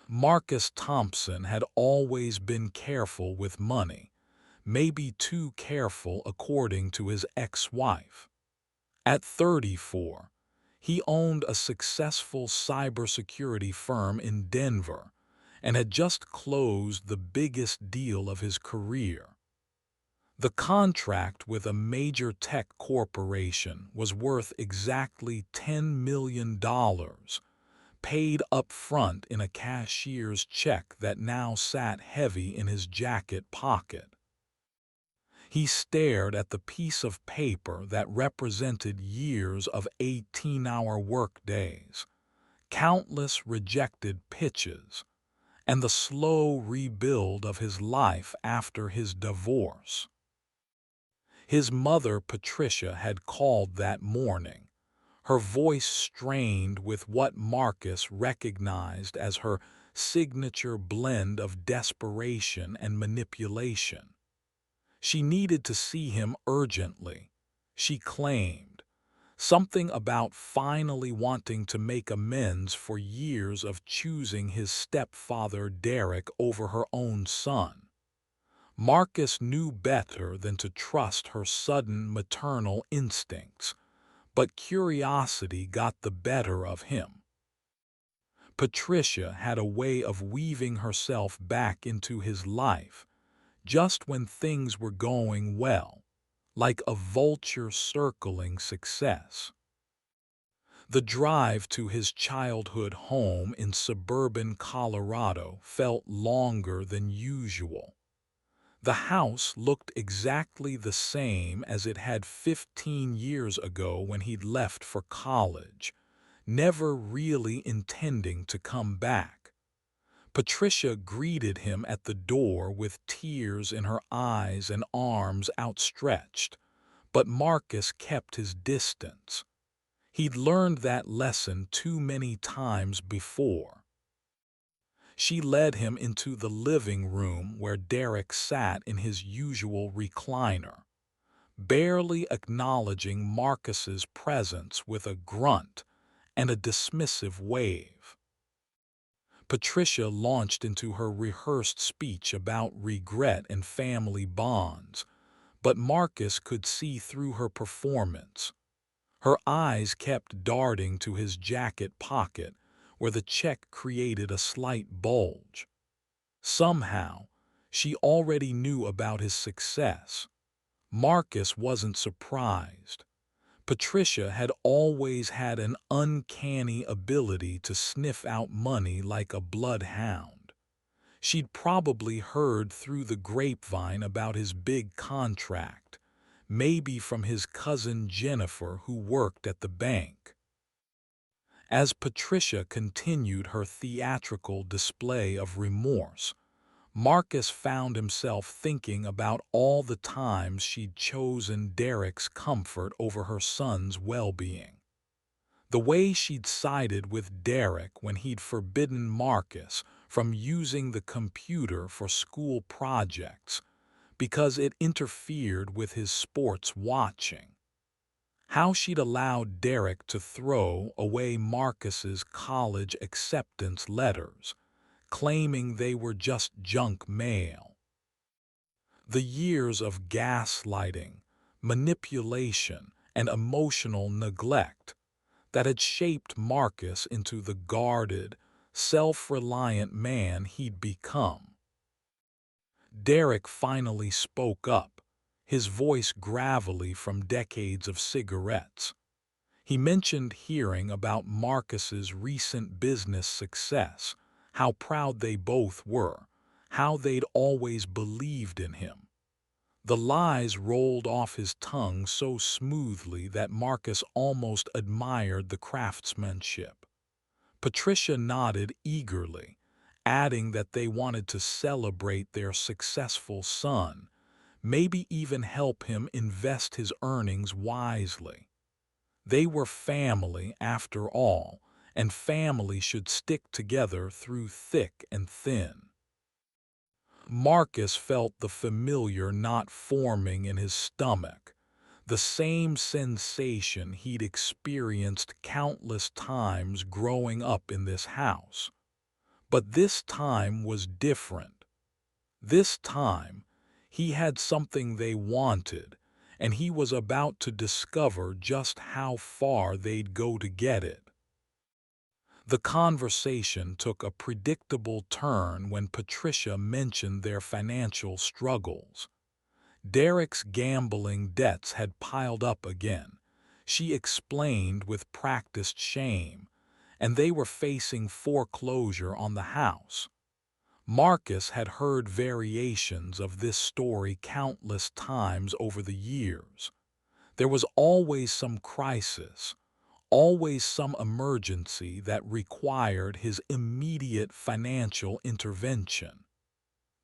Marcus Thompson had always been careful with money, maybe too careful according to his ex-wife. At 34, he owned a successful cybersecurity firm in Denver and had just closed the biggest deal of his career. The contract with a major tech corporation was worth exactly $10 million, paid up front in a cashier's check that now sat heavy in his jacket pocket. He stared at the piece of paper that represented years of 18-hour workdays, countless rejected pitches, and the slow rebuild of his life after his divorce. His mother, Patricia, had called that morning, her voice strained with what Marcus recognized as her signature blend of desperation and manipulation. She needed to see him urgently, she claimed, something about finally wanting to make amends for years of choosing his stepfather Derek over her own son. Marcus knew better than to trust her sudden maternal instincts, but curiosity got the better of him. Patricia had a way of weaving herself back into his life just when things were going well, like a vulture circling success. The drive to his childhood home in suburban Colorado felt longer than usual. The house looked exactly the same as it had 15 years ago when he'd left for college, never really intending to come back. Patricia greeted him at the door with tears in her eyes and arms outstretched, but Marcus kept his distance. He'd learned that lesson too many times before. She led him into the living room where Derek sat in his usual recliner, barely acknowledging Marcus's presence with a grunt and a dismissive wave. Patricia launched into her rehearsed speech about regret and family bonds, but Marcus could see through her performance. Her eyes kept darting to his jacket pocket, where the check created a slight bulge. Somehow, she already knew about his success. Marcus wasn't surprised. Patricia had always had an uncanny ability to sniff out money like a bloodhound. She'd probably heard through the grapevine about his big contract, maybe from his cousin Jennifer who worked at the bank. As Patricia continued her theatrical display of remorse, Marcus found himself thinking about all the times she'd chosen Derek's comfort over her son's well-being. The way she'd sided with Derek when he'd forbidden Marcus from using the computer for school projects because it interfered with his sports watching. How she'd allowed Derek to throw away Marcus's college acceptance letters, claiming they were just junk mail. The years of gaslighting, manipulation, and emotional neglect that had shaped Marcus into the guarded, self-reliant man he'd become. Derek finally spoke up, his voice gravelly from decades of cigarettes. He mentioned hearing about Marcus's recent business success, how proud they both were, how they'd always believed in him. The lies rolled off his tongue so smoothly that Marcus almost admired the craftsmanship. Patricia nodded eagerly, adding that they wanted to celebrate their successful son, maybe even help him invest his earnings wisely. They were family after all, and family should stick together through thick and thin. Marcus felt the familiar knot forming in his stomach, the same sensation he'd experienced countless times growing up in this house. But this time was different. This time, he had something they wanted, and he was about to discover just how far they'd go to get it. The conversation took a predictable turn when Patricia mentioned their financial struggles. Derek's gambling debts had piled up again, she explained with practiced shame, and they were facing foreclosure on the house. Marcus had heard variations of this story countless times over the years. There was always some crisis, always some emergency that required his immediate financial intervention.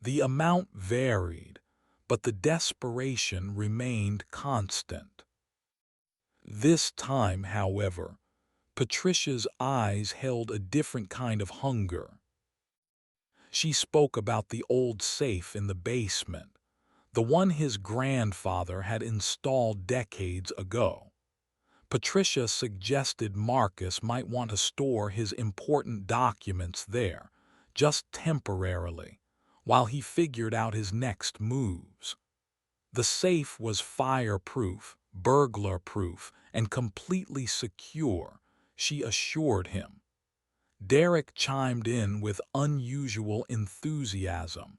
The amount varied, but the desperation remained constant. This time, however, Patricia's eyes held a different kind of hunger. She spoke about the old safe in the basement, the one his grandfather had installed decades ago. Patricia suggested Marcus might want to store his important documents there, just temporarily, while he figured out his next moves. The safe was fireproof, burglar-proof, and completely secure, she assured him. Derek chimed in with unusual enthusiasm,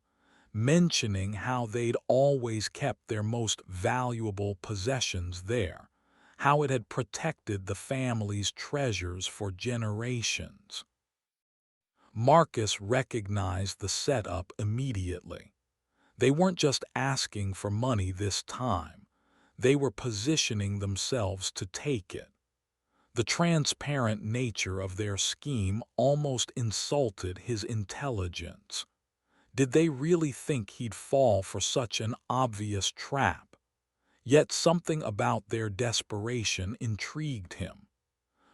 mentioning how they'd always kept their most valuable possessions there, how it had protected the family's treasures for generations. Marcus recognized the setup immediately. They weren't just asking for money this time. They were positioning themselves to take it. The transparent nature of their scheme almost insulted his intelligence. Did they really think he'd fall for such an obvious trap? Yet something about their desperation intrigued him.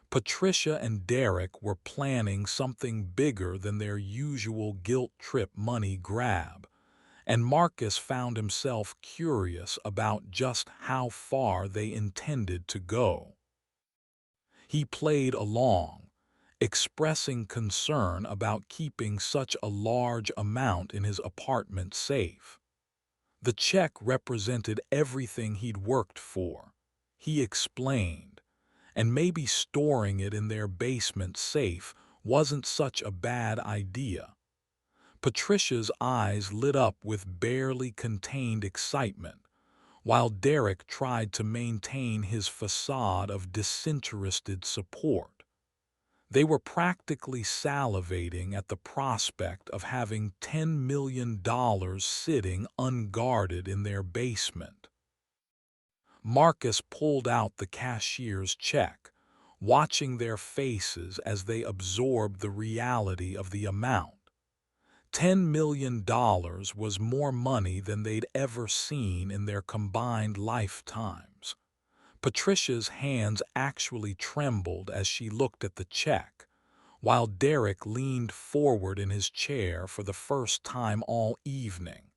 Patricia and Derek were planning something bigger than their usual guilt trip money grab, and Marcus found himself curious about just how far they intended to go. He played along, expressing concern about keeping such a large amount in his apartment safe. The check represented everything he'd worked for, he explained, and maybe storing it in their basement safe wasn't such a bad idea. Patricia's eyes lit up with barely contained excitement, while Derek tried to maintain his facade of disinterested support. They were practically salivating at the prospect of having $10 million sitting unguarded in their basement. Marcus pulled out the cashier's check, watching their faces as they absorbed the reality of the amount. $10 million was more money than they'd ever seen in their combined lifetimes. Patricia's hands actually trembled as she looked at the check, while Derek leaned forward in his chair for the first time all evening.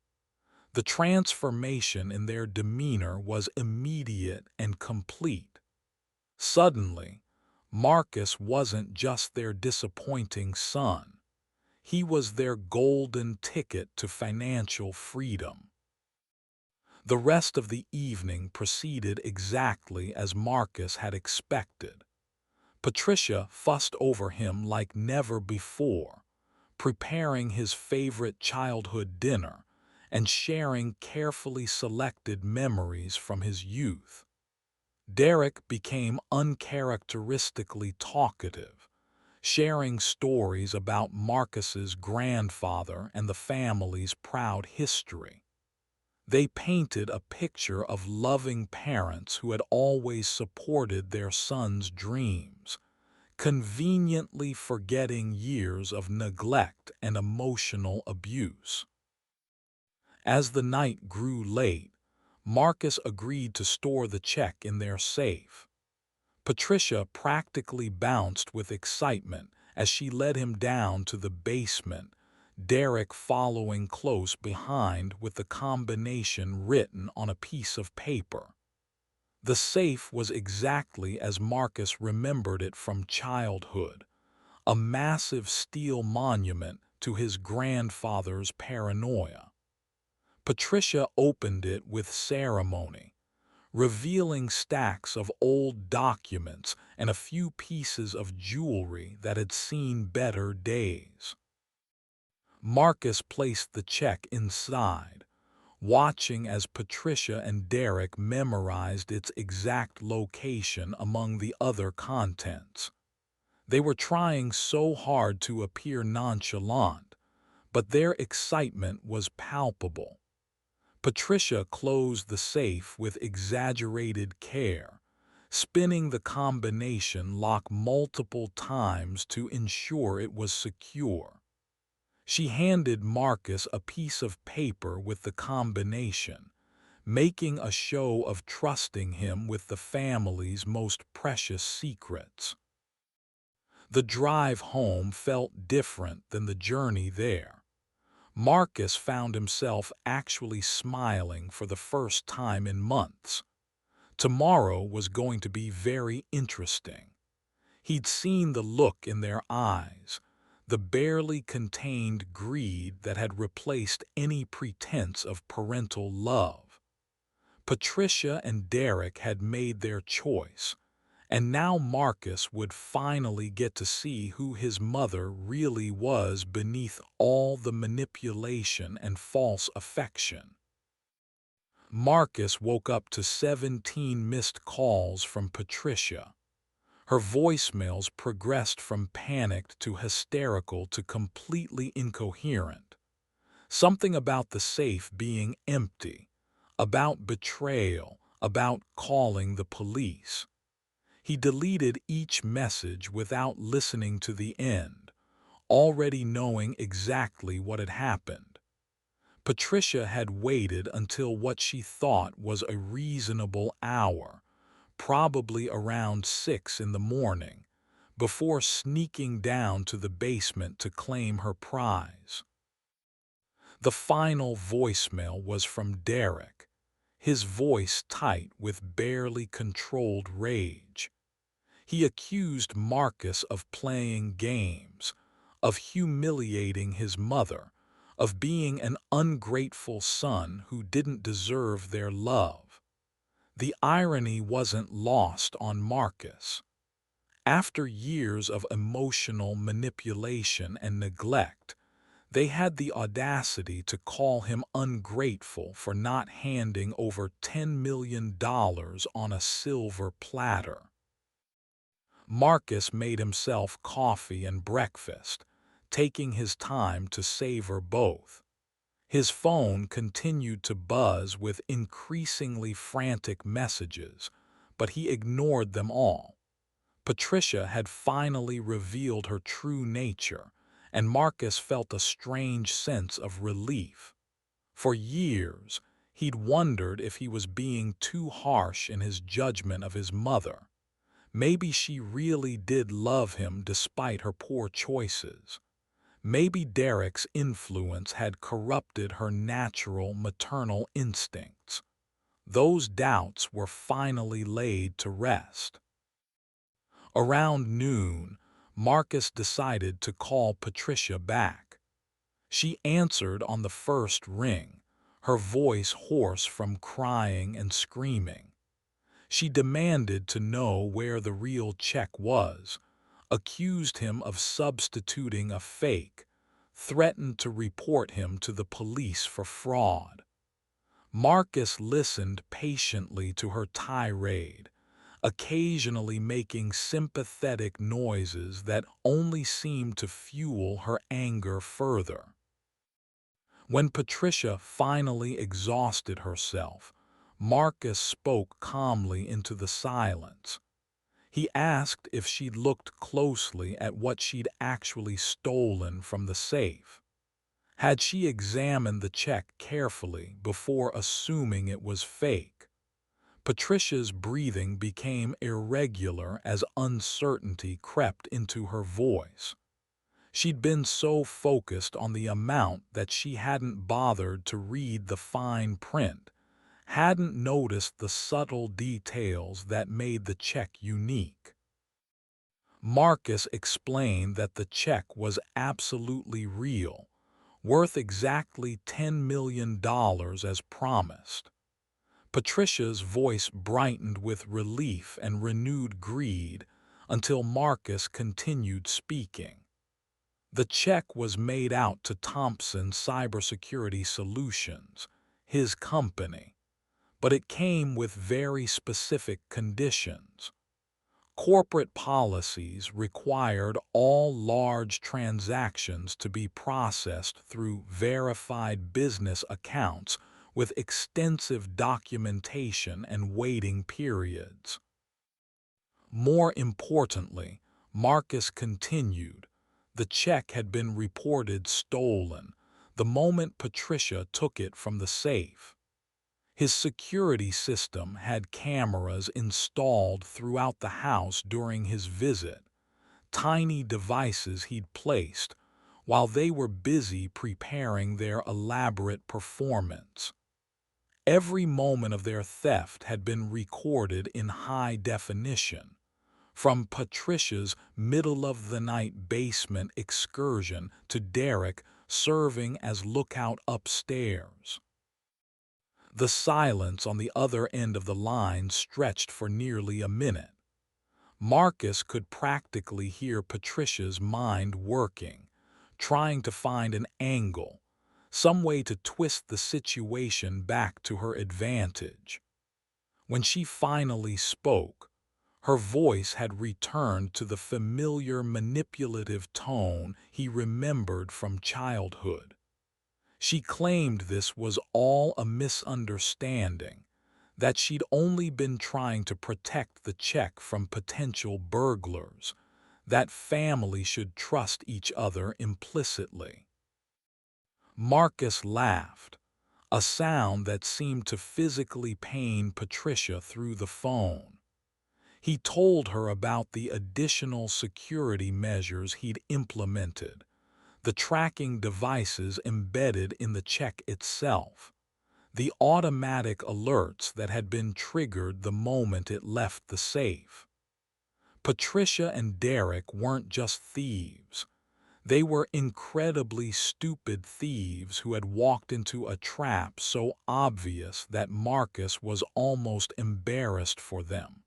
The transformation in their demeanor was immediate and complete. Suddenly, Marcus wasn't just their disappointing son. He was their golden ticket to financial freedom. The rest of the evening proceeded exactly as Marcus had expected. Patricia fussed over him like never before, preparing his favorite childhood dinner and sharing carefully selected memories from his youth. Derek became uncharacteristically talkative, sharing stories about Marcus's grandfather and the family's proud history. They painted a picture of loving parents who had always supported their sons' dreams, conveniently forgetting years of neglect and emotional abuse. As the night grew late, Marcus agreed to store the check in their safe. Patricia practically bounced with excitement as she led him down to the basement, Derek following close behind with the combination written on a piece of paper. The safe was exactly as Marcus remembered it from childhood, a massive steel monument to his grandfather's paranoia. Patricia opened it with ceremony, revealing stacks of old documents and a few pieces of jewelry that had seen better days. Marcus placed the check inside, watching as Patricia and Derek memorized its exact location among the other contents. They were trying so hard to appear nonchalant, but their excitement was palpable. Patricia closed the safe with exaggerated care, spinning the combination lock multiple times to ensure it was secure. She handed Marcus a piece of paper with the combination, making a show of trusting him with the family's most precious secrets. The drive home felt different than the journey there. Marcus found himself actually smiling for the first time in months. Tomorrow was going to be very interesting. He'd seen the look in their eyes, the barely contained greed that had replaced any pretense of parental love. Patricia and Derek had made their choice, and now Marcus would finally get to see who his mother really was beneath all the manipulation and false affection. Marcus woke up to 17 missed calls from Patricia. Her voicemails progressed from panicked to hysterical to completely incoherent. Something about the safe being empty, about betrayal, about calling the police. He deleted each message without listening to the end, already knowing exactly what had happened. Patricia had waited until what she thought was a reasonable hour, probably around 6 in the morning, before sneaking down to the basement to claim her prize. The final voicemail was from Derek, his voice tight with barely controlled rage. He accused Marcus of playing games, of humiliating his mother, of being an ungrateful son who didn't deserve their love. The irony wasn't lost on Marcus. After years of emotional manipulation and neglect, they had the audacity to call him ungrateful for not handing over $10 million on a silver platter. Marcus made himself coffee and breakfast, taking his time to savor both. His phone continued to buzz with increasingly frantic messages, but he ignored them all. Patricia had finally revealed her true nature, and Marcus felt a strange sense of relief. For years, he'd wondered if he was being too harsh in his judgment of his mother. Maybe she really did love him despite her poor choices. Maybe Derek's influence had corrupted her natural maternal instincts. Those doubts were finally laid to rest. Around noon, Marcus decided to call Patricia back. She answered on the first ring, her voice hoarse from crying and screaming. She demanded to know where the real check was, accused him of substituting a fake, threatened to report him to the police for fraud. Marcus listened patiently to her tirade, occasionally making sympathetic noises that only seemed to fuel her anger further. When Patricia finally exhausted herself, Marcus spoke calmly into the silence. He asked if she'd looked closely at what she'd actually stolen from the safe. Had she examined the check carefully before assuming it was fake? Patricia's breathing became irregular as uncertainty crept into her voice. She'd been so focused on the amount that she hadn't bothered to read the fine print, hadn't noticed the subtle details that made the check unique. Marcus explained that the check was absolutely real, worth exactly $10 million as promised. Patricia's voice brightened with relief and renewed greed until Marcus continued speaking. The check was made out to Thompson Cybersecurity Solutions, his company, but it came with very specific conditions. Corporate policies required all large transactions to be processed through verified business accounts with extensive documentation and waiting periods. More importantly, Marcus continued, the check had been reported stolen the moment Patricia took it from the safe. His security system had cameras installed throughout the house during his visit, tiny devices he'd placed while they were busy preparing their elaborate performance. Every moment of their theft had been recorded in high definition, from Patricia's middle-of-the-night basement excursion to Derek serving as lookout upstairs. The silence on the other end of the line stretched for nearly a minute. Marcus could practically hear Patricia's mind working, trying to find an angle, some way to twist the situation back to her advantage. When she finally spoke, her voice had returned to the familiar manipulative tone he remembered from childhood. She claimed this was all a misunderstanding, that she'd only been trying to protect the check from potential burglars, that family should trust each other implicitly. Marcus laughed, a sound that seemed to physically pain Patricia through the phone. He told her about the additional security measures he'd implemented, the tracking devices embedded in the check itself, the automatic alerts that had been triggered the moment it left the safe. Patricia and Derek weren't just thieves. They were incredibly stupid thieves who had walked into a trap so obvious that Marcus was almost embarrassed for them.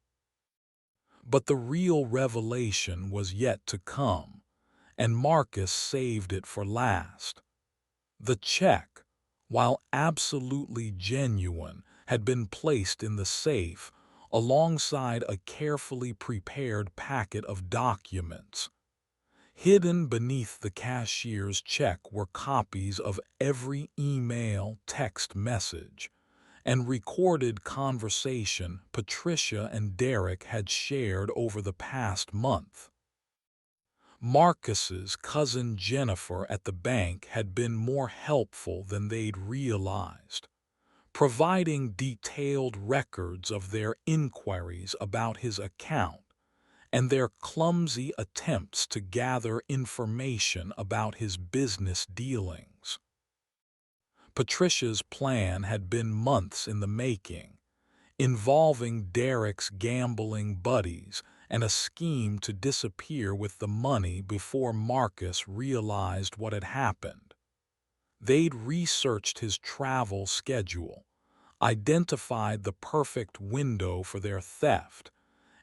But the real revelation was yet to come, and Marcus saved it for last. The check, while absolutely genuine, had been placed in the safe alongside a carefully prepared packet of documents. Hidden beneath the cashier's check were copies of every email, text message, and recorded conversation Patricia and Derek had shared over the past month. Marcus's cousin Jennifer at the bank had been more helpful than they'd realized, providing detailed records of their inquiries about his account and their clumsy attempts to gather information about his business dealings. Patricia's plan had been months in the making, involving Derek's gambling buddies and a scheme to disappear with the money before Marcus realized what had happened. They'd researched his travel schedule, identified the perfect window for their theft,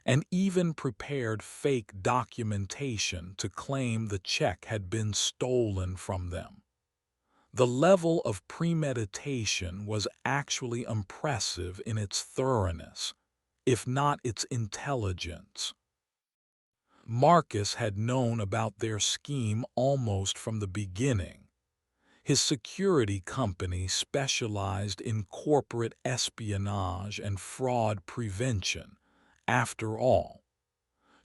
and even prepared fake documentation to claim the check had been stolen from them. The level of premeditation was actually impressive in its thoroughness, if not its intelligence. Marcus had known about their scheme almost from the beginning. His security company specialized in corporate espionage and fraud prevention, after all.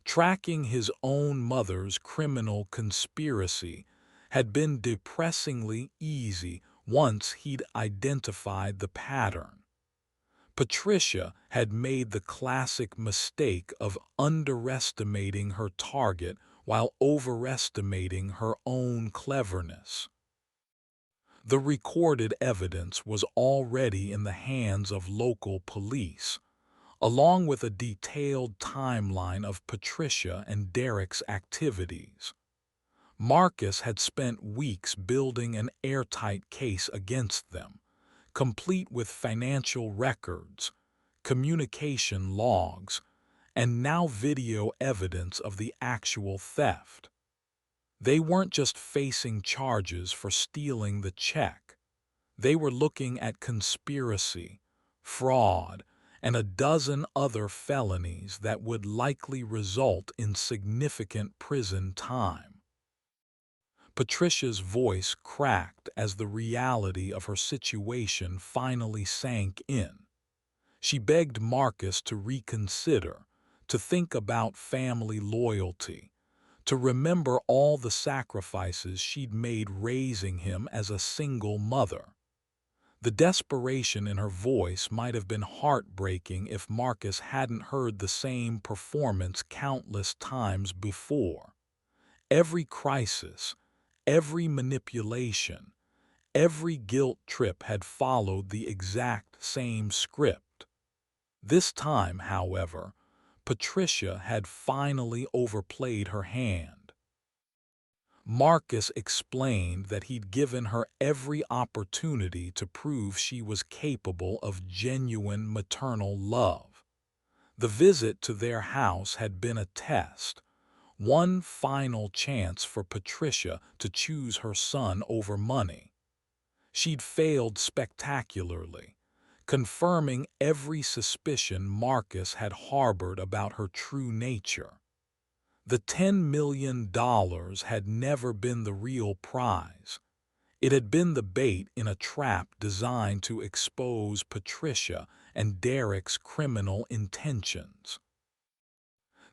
Tracking his own mother's criminal conspiracy had been depressingly easy once he'd identified the pattern. Patricia had made the classic mistake of underestimating her target while overestimating her own cleverness. The recorded evidence was already in the hands of local police, along with a detailed timeline of Patricia and Derek's activities. Marcus had spent weeks building an airtight case against them, complete with financial records, communication logs, and now video evidence of the actual theft. They weren't just facing charges for stealing the check. They were looking at conspiracy, fraud, and a dozen other felonies that would likely result in significant prison time. Patricia's voice cracked as the reality of her situation finally sank in. She begged Marcus to reconsider, to think about family loyalty, to remember all the sacrifices she'd made raising him as a single mother. The desperation in her voice might have been heartbreaking if Marcus hadn't heard the same performance countless times before. Every crisis, every manipulation, every guilt trip had followed the exact same script. This time, however, Patricia had finally overplayed her hand. Marcus explained that he'd given her every opportunity to prove she was capable of genuine maternal love. The visit to their house had been a test, one final chance for Patricia to choose her son over money. She'd failed spectacularly, confirming every suspicion Marcus had harbored about her true nature. The $10 million had never been the real prize. It had been the bait in a trap designed to expose Patricia and Derek's criminal intentions.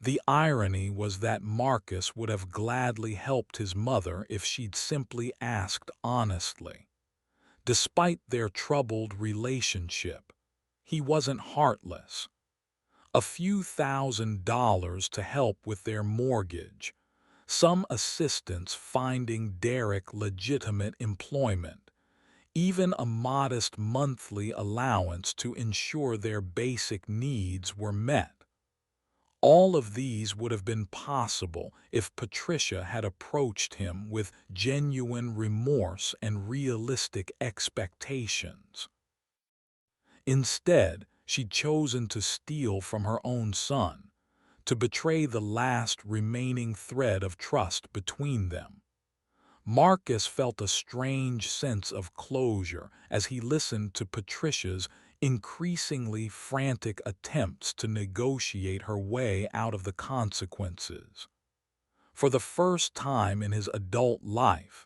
The irony was that Marcus would have gladly helped his mother if she'd simply asked honestly. Despite their troubled relationship, he wasn't heartless. A few $1,000s to help with their mortgage, some assistance finding Derek legitimate employment, even a modest monthly allowance to ensure their basic needs were met. All of these would have been possible if Patricia had approached him with genuine remorse and realistic expectations. Instead, she'd chosen to steal from her own son, to betray the last remaining thread of trust between them. Marcus felt a strange sense of closure as he listened to Patricia's increasingly frantic attempts to negotiate her way out of the consequences. For the first time in his adult life,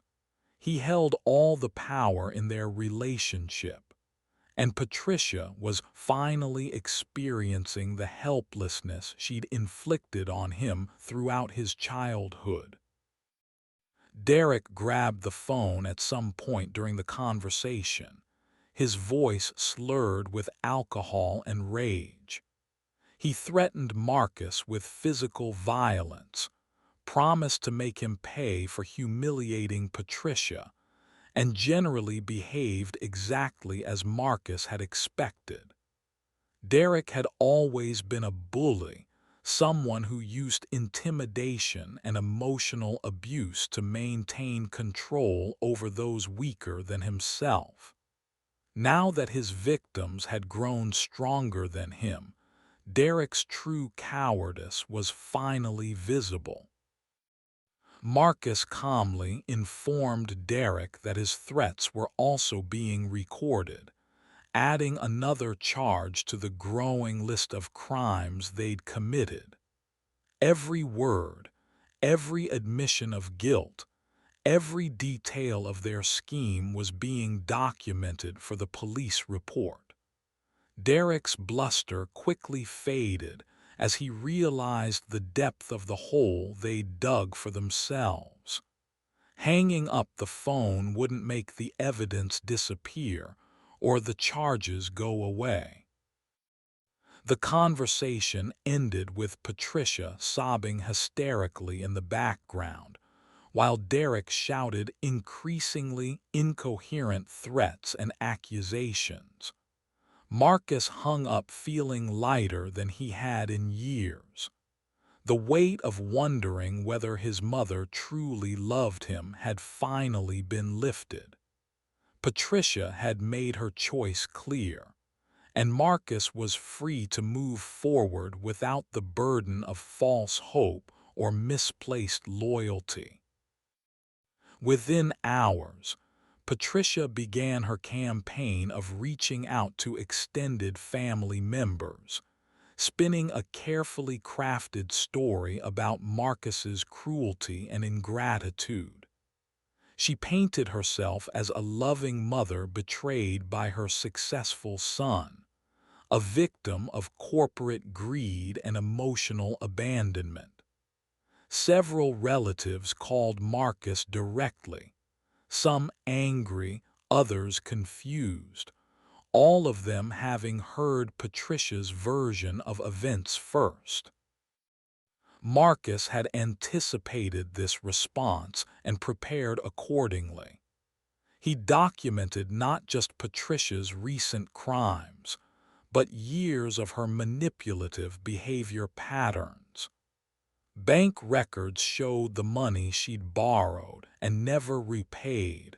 he held all the power in their relationship, and Patricia was finally experiencing the helplessness she'd inflicted on him throughout his childhood. Derek grabbed the phone at some point during the conversation, his voice slurred with alcohol and rage. He threatened Marcus with physical violence, promised to make him pay for humiliating Patricia, and generally behaved exactly as Marcus had expected. Derek had always been a bully, someone who used intimidation and emotional abuse to maintain control over those weaker than himself. Now that his victims had grown stronger than him, Derek's true cowardice was finally visible. Marcus calmly informed Derek that his threats were also being recorded, adding another charge to the growing list of crimes they'd committed. Every word, every admission of guilt, every detail of their scheme was being documented for the police report. Derek's bluster quickly faded as he realized the depth of the hole they'd dug for themselves. Hanging up the phone wouldn't make the evidence disappear or the charges go away. The conversation ended with Patricia sobbing hysterically in the background, while Derek shouted increasingly incoherent threats and accusations. Marcus hung up feeling lighter than he had in years. The weight of wondering whether his mother truly loved him had finally been lifted. Patricia had made her choice clear, and Marcus was free to move forward without the burden of false hope or misplaced loyalty. Within hours, Patricia began her campaign of reaching out to extended family members, spinning a carefully crafted story about Marcus's cruelty and ingratitude. She painted herself as a loving mother betrayed by her successful son, a victim of corporate greed and emotional abandonment. Several relatives called Marcus directly, some angry, others confused, all of them having heard Patricia's version of events first. Marcus had anticipated this response and prepared accordingly. He documented not just Patricia's recent crimes, but years of her manipulative behavior patterns. Bank records showed the money she'd borrowed and never repaid.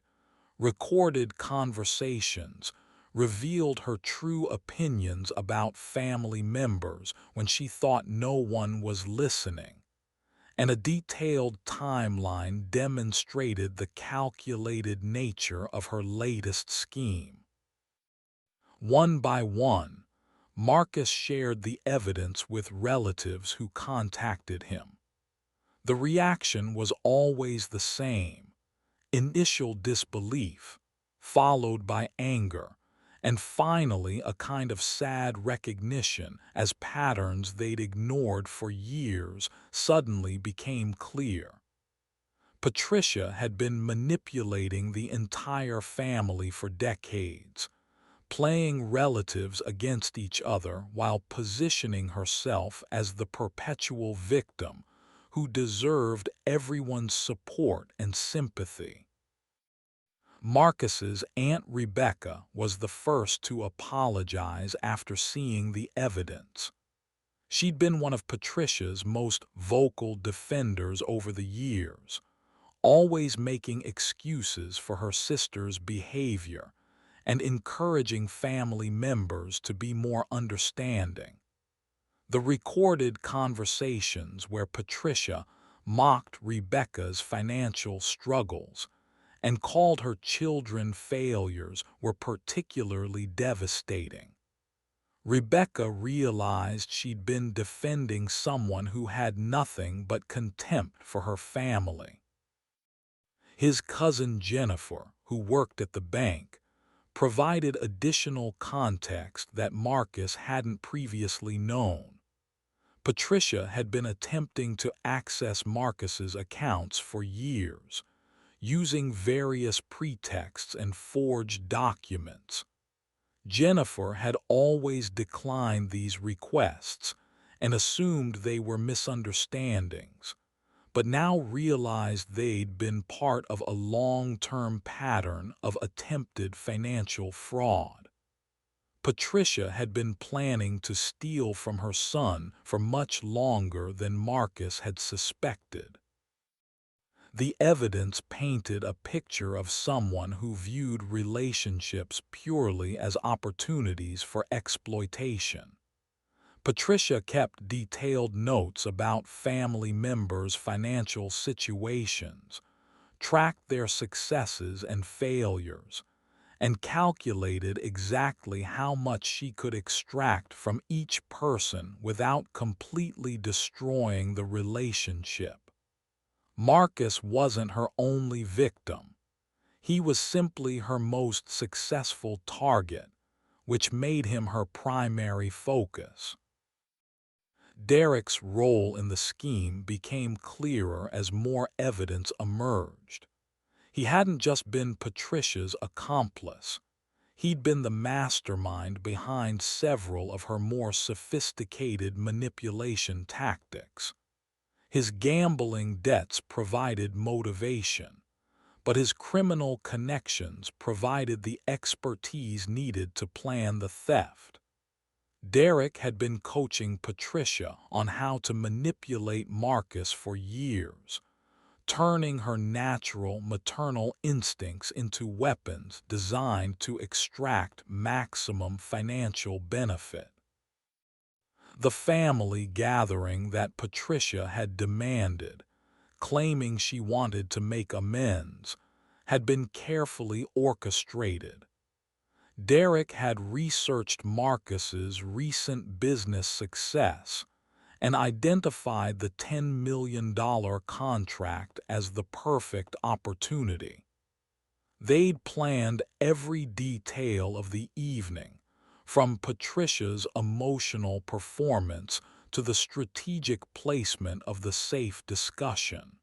Recorded conversations revealed her true opinions about family members when she thought no one was listening, and a detailed timeline demonstrated the calculated nature of her latest scheme. One by one, Marcus shared the evidence with relatives who contacted him. The reaction was always the same: initial disbelief, followed by anger, and finally a kind of sad recognition as patterns they'd ignored for years suddenly became clear. Patricia had been manipulating the entire family for decades, playing relatives against each other while positioning herself as the perpetual victim who deserved everyone's support and sympathy. Marcus's Aunt Rebecca was the first to apologize after seeing the evidence. She'd been one of Patricia's most vocal defenders over the years, always making excuses for her sister's behavior and encouraging family members to be more understanding. The recorded conversations where Patricia mocked Rebecca's financial struggles and called her children failures were particularly devastating. Rebecca realized she'd been defending someone who had nothing but contempt for her family. His cousin Jennifer, who worked at the bank, provided additional context that Marcus hadn't previously known. Patricia had been attempting to access Marcus's accounts for years, using various pretexts and forged documents. Jennifer had always declined these requests and assumed they were misunderstandings, but now realized they'd been part of a long-term pattern of attempted financial fraud. Patricia had been planning to steal from her son for much longer than Marcus had suspected. The evidence painted a picture of someone who viewed relationships purely as opportunities for exploitation. Patricia kept detailed notes about family members' financial situations, tracked their successes and failures, and calculated exactly how much she could extract from each person without completely destroying the relationship. Marcus wasn't her only victim. He was simply her most successful target, which made him her primary focus. Derek's role in the scheme became clearer as more evidence emerged. He hadn't just been Patricia's accomplice. He'd been the mastermind behind several of her more sophisticated manipulation tactics. His gambling debts provided motivation, but his criminal connections provided the expertise needed to plan the theft. Derek had been coaching Patricia on how to manipulate Marcus for years, turning her natural maternal instincts into weapons designed to extract maximum financial benefit. The family gathering that Patricia had demanded, claiming she wanted to make amends, had been carefully orchestrated. Derek had researched Marcus's recent business success and identified the $10 million contract as the perfect opportunity. They'd planned every detail of the evening, from Patricia's emotional performance to the strategic placement of the safe discussion.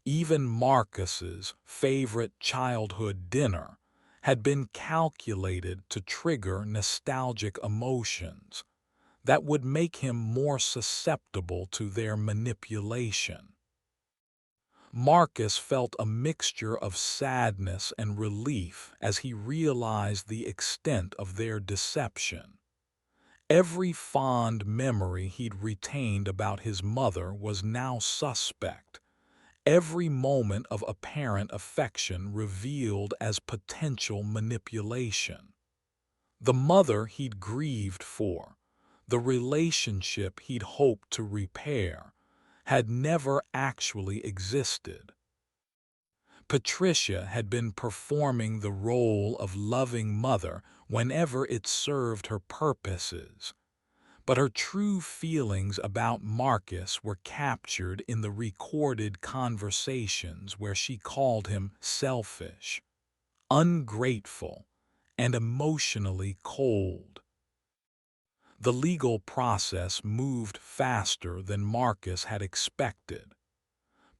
Even Marcus's favorite childhood dinner had been calculated to trigger nostalgic emotions that would make him more susceptible to their manipulation. Marcus felt a mixture of sadness and relief as he realized the extent of their deception. Every fond memory he'd retained about his mother was now suspect, every moment of apparent affection revealed as potential manipulation. The mother he'd grieved for, the relationship he'd hoped to repair, had never actually existed. Patricia had been performing the role of loving mother whenever it served her purposes, but her true feelings about Marcus were captured in the recorded conversations where she called him selfish, ungrateful, and emotionally cold. The legal process moved faster than Marcus had expected.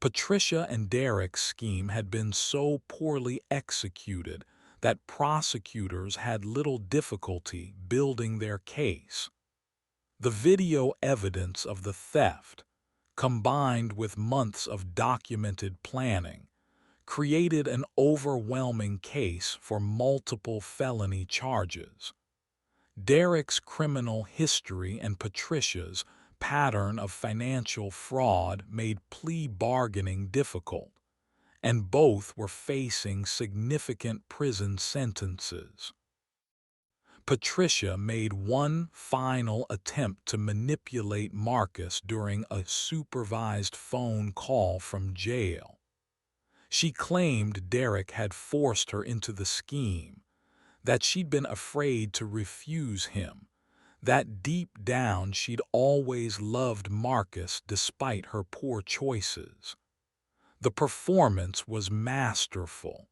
Patricia and Derek's scheme had been so poorly executed that prosecutors had little difficulty building their case. The video evidence of the theft, combined with months of documented planning, created an overwhelming case for multiple felony charges. Derek's criminal history and Patricia's pattern of financial fraud made plea bargaining difficult, and both were facing significant prison sentences. Patricia made one final attempt to manipulate Marcus during a supervised phone call from jail. She claimed Derek had forced her into the scheme, that she'd been afraid to refuse him, that deep down she'd always loved Marcus despite her poor choices. The performance was masterful,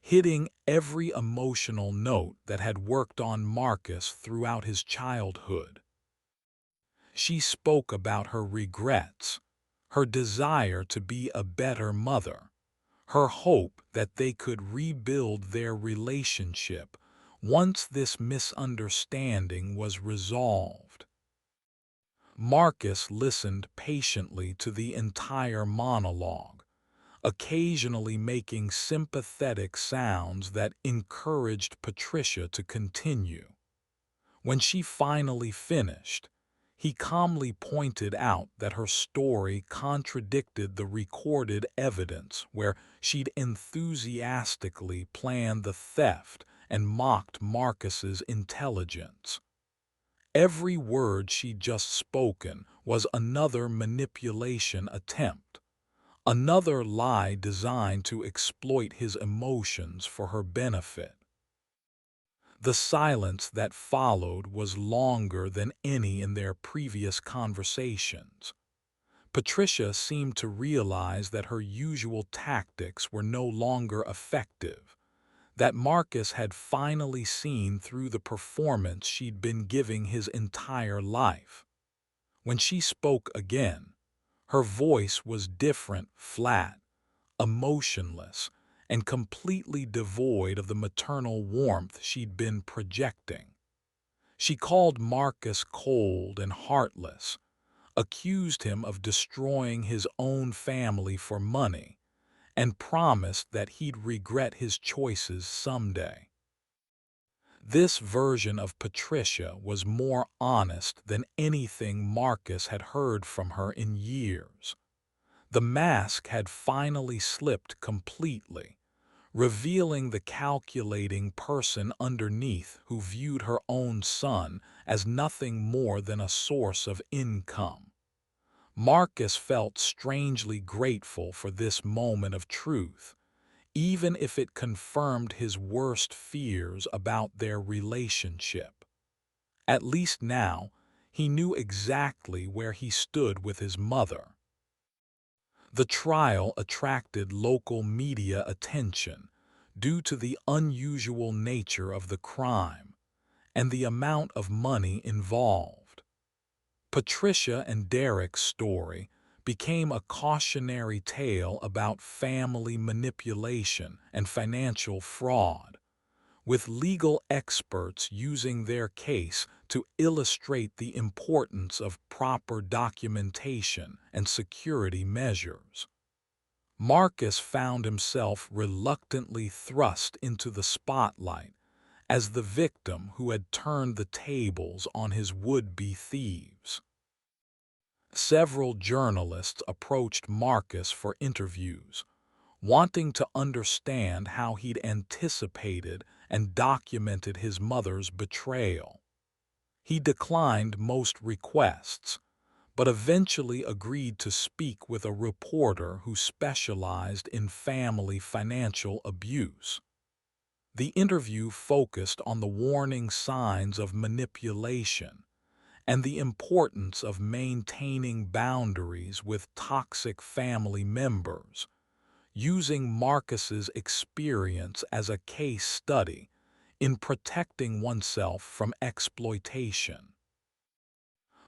hitting every emotional note that had worked on Marcus throughout his childhood. She spoke about her regrets, her desire to be a better mother, her hope that they could rebuild their relationship once this misunderstanding was resolved. Marcus listened patiently to the entire monologue, occasionally making sympathetic sounds that encouraged Patricia to continue. When she finally finished, he calmly pointed out that her story contradicted the recorded evidence where she'd enthusiastically planned the theft and mocked Marcus's intelligence. Every word she'd just spoken was another manipulation attempt, another lie designed to exploit his emotions for her benefit. The silence that followed was longer than any in their previous conversations. Patricia seemed to realize that her usual tactics were no longer effective, that Marcus had finally seen through the performance she'd been giving his entire life. When she spoke again, her voice was different, flat, emotionless, and completely devoid of the maternal warmth she'd been projecting. She called Marcus cold and heartless, accused him of destroying his own family for money, and promised that he'd regret his choices someday. This version of Patricia was more honest than anything Marcus had heard from her in years. The mask had finally slipped completely, revealing the calculating person underneath who viewed her own son as nothing more than a source of income. Marcus felt strangely grateful for this moment of truth, even if it confirmed his worst fears about their relationship. At least now, he knew exactly where he stood with his mother. The trial attracted local media attention due to the unusual nature of the crime and the amount of money involved. Patricia and Derek's story became a cautionary tale about family manipulation and financial fraud, with legal experts using their case to illustrate the importance of proper documentation and security measures. Marcus found himself reluctantly thrust into the spotlight as the victim who had turned the tables on his would-be thieves. Several journalists approached Marcus for interviews, wanting to understand how he'd anticipated and documented his mother's betrayal. He declined most requests, but eventually agreed to speak with a reporter who specialized in family financial abuse. The interview focused on the warning signs of manipulation and the importance of maintaining boundaries with toxic family members, using Marcus's experience as a case study in protecting oneself from exploitation.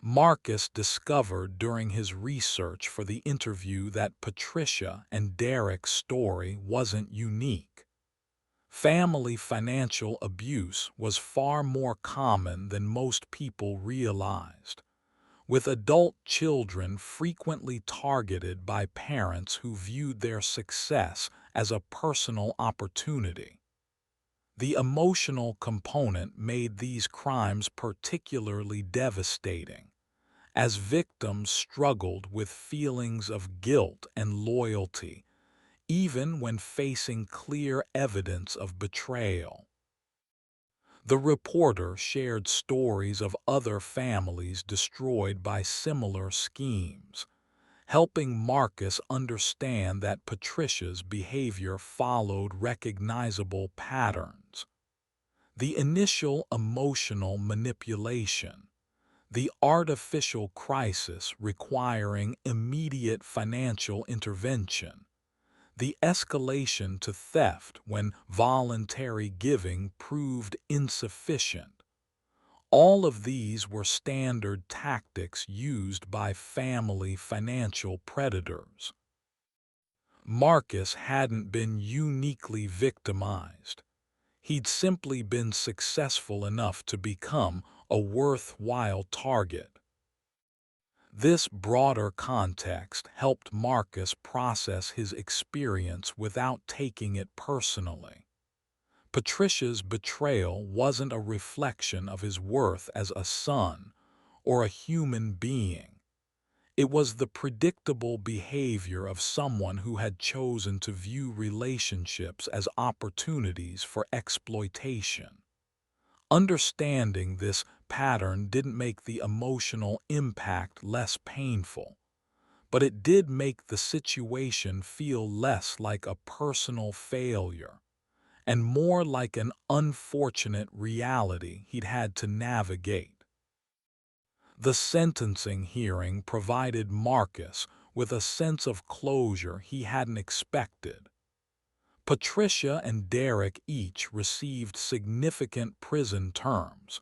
Marcus discovered during his research for the interview that Patricia and Derek's story wasn't unique. Family financial abuse was far more common than most people realized, with adult children frequently targeted by parents who viewed their success as a personal opportunity. The emotional component made these crimes particularly devastating, as victims struggled with feelings of guilt and loyalty, even when facing clear evidence of betrayal. The reporter shared stories of other families destroyed by similar schemes, helping Marcus understand that Patricia's behavior followed recognizable patterns. The initial emotional manipulation, the artificial crisis requiring immediate financial intervention, the escalation to theft when voluntary giving proved insufficient. All of these were standard tactics used by family financial predators. Marcus hadn't been uniquely victimized. He'd simply been successful enough to become a worthwhile target. This broader context helped Marcus process his experience without taking it personally. Patricia's betrayal wasn't a reflection of his worth as a son or a human being. It was the predictable behavior of someone who had chosen to view relationships as opportunities for exploitation. Understanding this pattern didn't make the emotional impact less painful, but it did make the situation feel less like a personal failure and more like an unfortunate reality he'd had to navigate. The sentencing hearing provided Marcus with a sense of closure he hadn't expected. Patricia and Derek each received significant prison terms,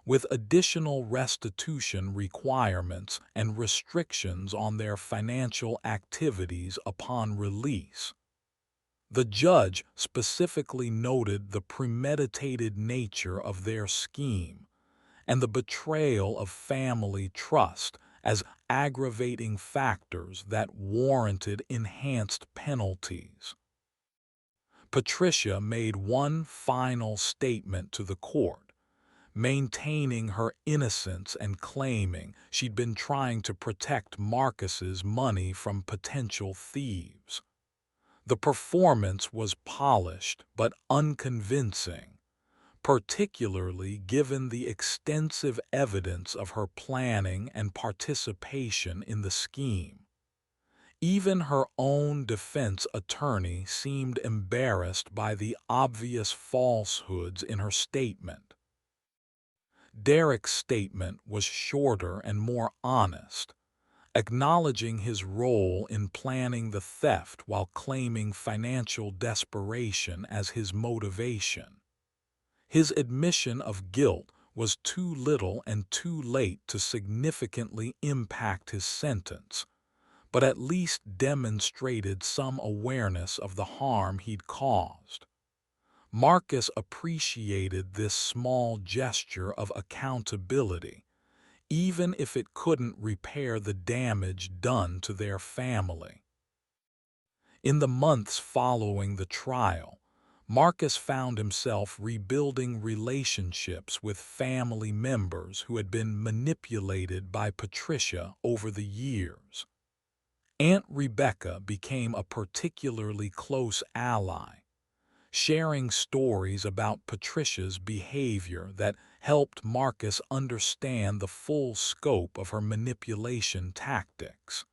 with additional restitution requirements and restrictions on their financial activities upon release. The judge specifically noted the premeditated nature of their scheme and the betrayal of family trust as aggravating factors that warranted enhanced penalties. Patricia made one final statement to the court, maintaining her innocence and claiming she'd been trying to protect Marcus's money from potential thieves. The performance was polished but unconvincing, particularly given the extensive evidence of her planning and participation in the scheme. Even her own defense attorney seemed embarrassed by the obvious falsehoods in her statement. Derek's statement was shorter and more honest, acknowledging his role in planning the theft while claiming financial desperation as his motivation. His admission of guilt was too little and too late to significantly impact his sentence, but at least demonstrated some awareness of the harm he'd caused. Marcus appreciated this small gesture of accountability, even if it couldn't repair the damage done to their family. In the months following the trial, Marcus found himself rebuilding relationships with family members who had been manipulated by Patricia over the years. Aunt Rebecca became a particularly close ally, sharing stories about Patricia's behavior that helped Marcus understand the full scope of her manipulation tactics.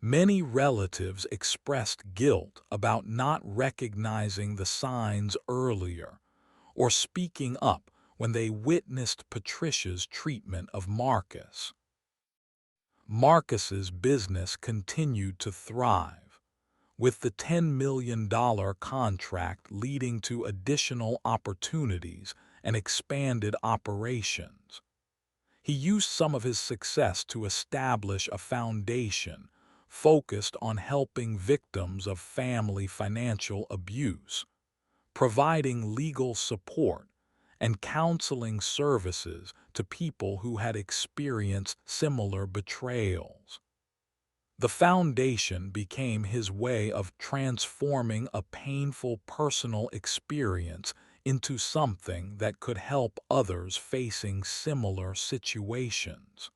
Many relatives expressed guilt about not recognizing the signs earlier or speaking up when they witnessed Patricia's treatment of Marcus. Marcus's business continued to thrive, with the $10 million contract leading to additional opportunities and expanded operations. He used some of his success to establish a foundation focused on helping victims of family financial abuse, providing legal support and counseling services to people who had experienced similar betrayals. The foundation became his way of transforming a painful personal experience into something that could help others facing similar situations.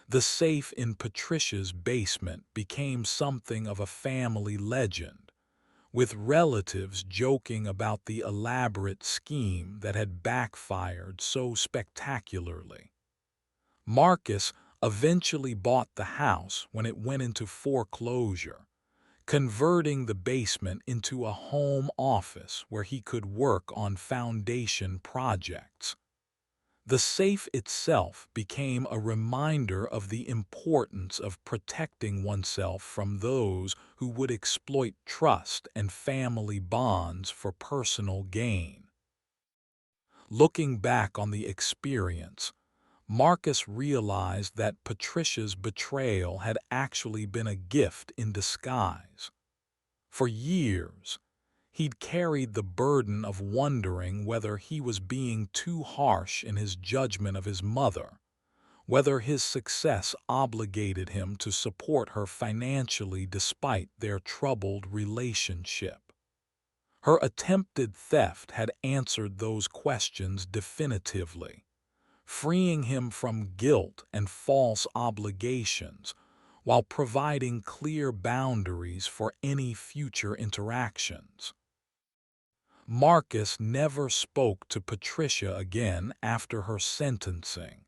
The safe in Patricia's basement became something of a family legend, with relatives joking about the elaborate scheme that had backfired so spectacularly. Marcus eventually bought the house when it went into foreclosure, converting the basement into a home office where he could work on foundation projects. The safe itself became a reminder of the importance of protecting oneself from those who would exploit trust and family bonds for personal gain. Looking back on the experience, Marcus realized that Patricia's betrayal had actually been a gift in disguise. For years, he'd carried the burden of wondering whether he was being too harsh in his judgment of his mother, whether his success obligated him to support her financially despite their troubled relationship. Her attempted theft had answered those questions definitively, freeing him from guilt and false obligations while providing clear boundaries for any future interactions. Marcus never spoke to Patricia again after her sentencing,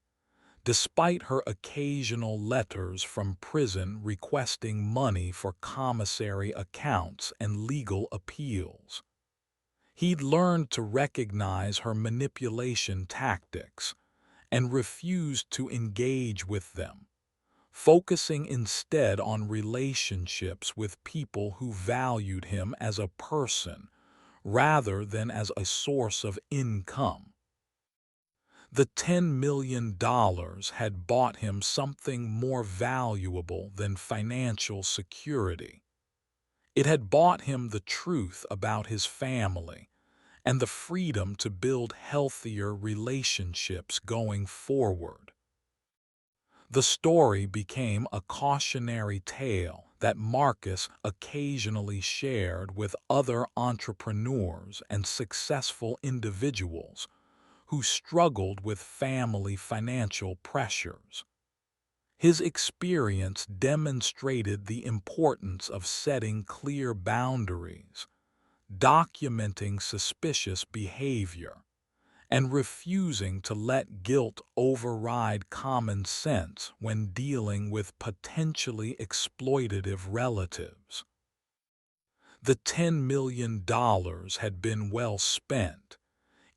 despite her occasional letters from prison requesting money for commissary accounts and legal appeals. He'd learned to recognize her manipulation tactics and refused to engage with them, focusing instead on relationships with people who valued him as a person rather than as a source of income. The $10 million had bought him something more valuable than financial security. It had bought him the truth about his family and the freedom to build healthier relationships going forward. The story became a cautionary tale that Marcus occasionally shared with other entrepreneurs and successful individuals who struggled with family financial pressures. His experience demonstrated the importance of setting clear boundaries, documenting suspicious behavior, and refusing to let guilt override common sense when dealing with potentially exploitative relatives. The $10 million had been well spent,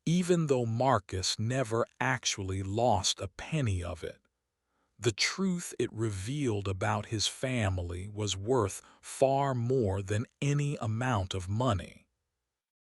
even though Marcus never actually lost a penny of it. The truth it revealed about his family was worth far more than any amount of money.